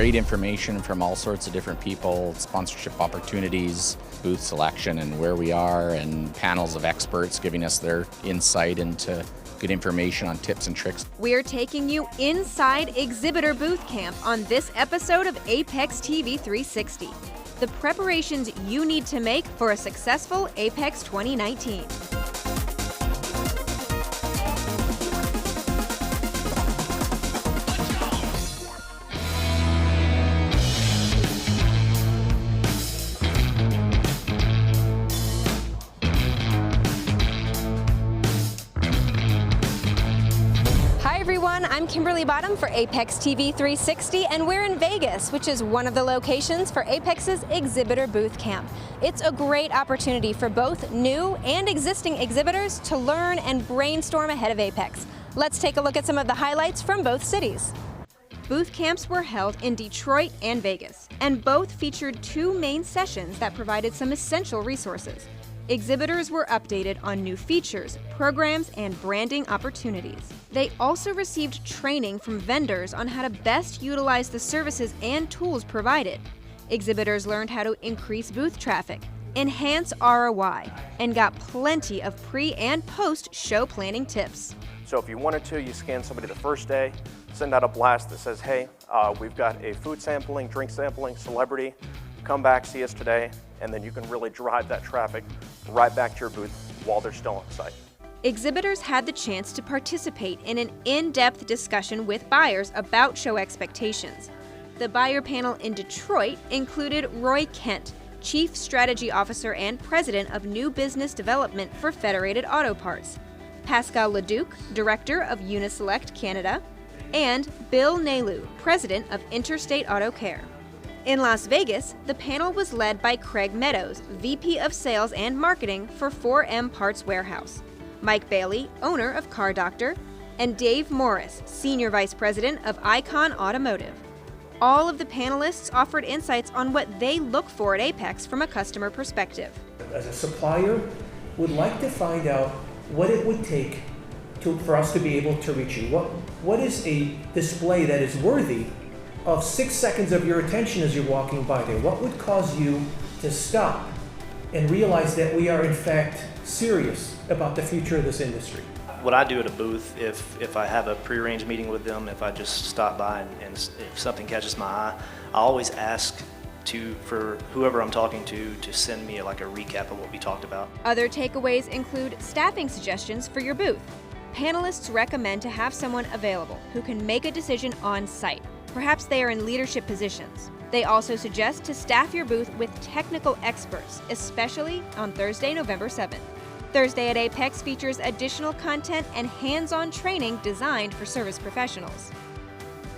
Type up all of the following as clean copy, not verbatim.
great information from all sorts of different people, sponsorship opportunities, booth selection and where we are, and panels of experts giving us their insight into good information on tips and tricks. We're taking you inside Exhibitor Booth Camp on this episode of AAPEX TV 360. The preparations you need to make for a successful AAPEX 2019. I'm Kimberly Bottom for AAPEX TV 360, and we're in Vegas, which is one of the locations for AAPEX's Exhibitor Booth Camp. It's a great opportunity for both new and existing exhibitors to learn and brainstorm ahead of AAPEX. Let's take a look at some of the highlights from both cities. Booth camps were held in Detroit and Vegas, and both featured two main sessions that provided some essential resources. Exhibitors were updated on new features, programs, and branding opportunities. They also received training from vendors on how to best utilize the services and tools provided. Exhibitors learned how to increase booth traffic, enhance ROI, and got plenty of pre- and post-show planning tips. So if you wanted to, you scan somebody the first day, send out a blast that says, hey, we've got a food sampling, drink sampling, celebrity, come back, see us today, and then you can really drive that traffic right back to your booth while they're still on site. Exhibitors had the chance to participate in an in-depth discussion with buyers about show expectations. The buyer panel in Detroit included Roy Kent, Chief Strategy Officer and President of New Business Development for Federated Auto Parts, Pascal Leduc, Director of Uniselect Canada, and Bill Nalu, President of Interstate Auto Care. In Las Vegas, the panel was led by Craig Meadows, VP of Sales and Marketing for 4M Parts Warehouse, Mike Bailey, owner of Car Doctor, and Dave Morris, Senior Vice President of Icon Automotive. All of the panelists offered insights on what they look for at AAPEX from a customer perspective. As a supplier, would like to find out what it would take for us to be able to reach you. What is a display that is worthy of 6 seconds of your attention as you're walking by there? What would cause you to stop and realize that we are in fact serious about the future of this industry? What I do at a booth, if I have a prearranged meeting with them, if I just stop by and if something catches my eye, I always ask for whoever I'm talking to send me like a recap of what we talked about. Other takeaways include staffing suggestions for your booth. Panelists recommend to have someone available who can make a decision on site. Perhaps they are in leadership positions. They also suggest to staff your booth with technical experts, especially on Thursday, November 7th. Thursday at AAPEX features additional content and hands-on training designed for service professionals.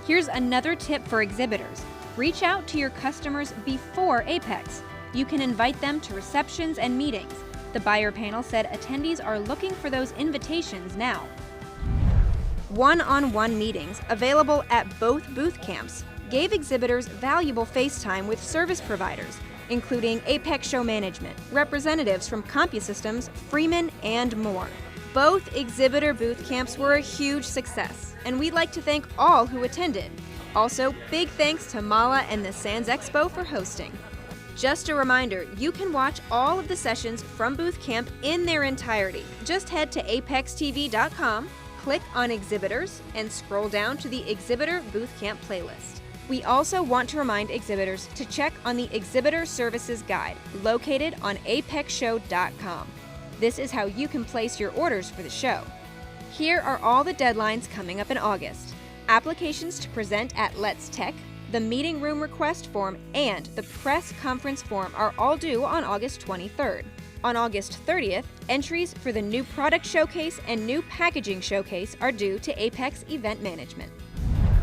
Here's another tip for exhibitors. Reach out to your customers before AAPEX. You can invite them to receptions and meetings. The buyer panel said attendees are looking for those invitations now. One-on-one meetings available at both booth camps gave exhibitors valuable face time with service providers, including AAPEX Show Management, representatives from CompuSystems, Freeman, and more. Both exhibitor booth camps were a huge success, and we'd like to thank all who attended. Also, big thanks to Mala and the Sands Expo for hosting. Just a reminder, you can watch all of the sessions from booth camp in their entirety. Just head to apextv.com, click on Exhibitors, and scroll down to the Exhibitor Booth Camp playlist. We also want to remind exhibitors to check on the Exhibitor Services Guide, located on apexshow.com. This is how you can place your orders for the show. Here are all the deadlines coming up in August. Applications to present at Let's Tech, the meeting room request form, and the press conference form are all due on August 23rd. On August 30th, entries for the new product showcase and new packaging showcase are due to AAPEX Event Management.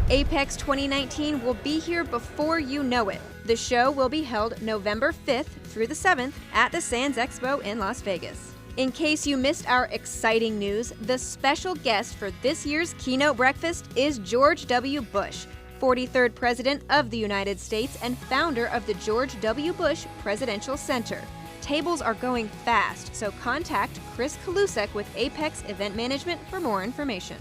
AAPEX 2019 will be here before you know it. The show will be held November 5th through the 7th at the Sands Expo in Las Vegas. In case you missed our exciting news, the special guest for this year's keynote breakfast is George W. Bush, 43rd President of the United States and founder of the George W. Bush Presidential Center. Tables are going fast, so contact Chris Kalusek with AAPEX Event Management for more information.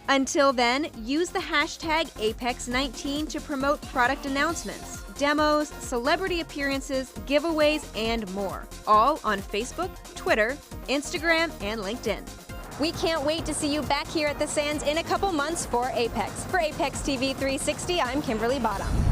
Until then, use the hashtag AAPEX19 to promote product announcements, demos, celebrity appearances, giveaways, and more. All on Facebook, Twitter, Instagram, and LinkedIn. We can't wait to see you back here at the Sands in a couple months for AAPEX. For AAPEX TV 360, I'm Kimberly Bottom.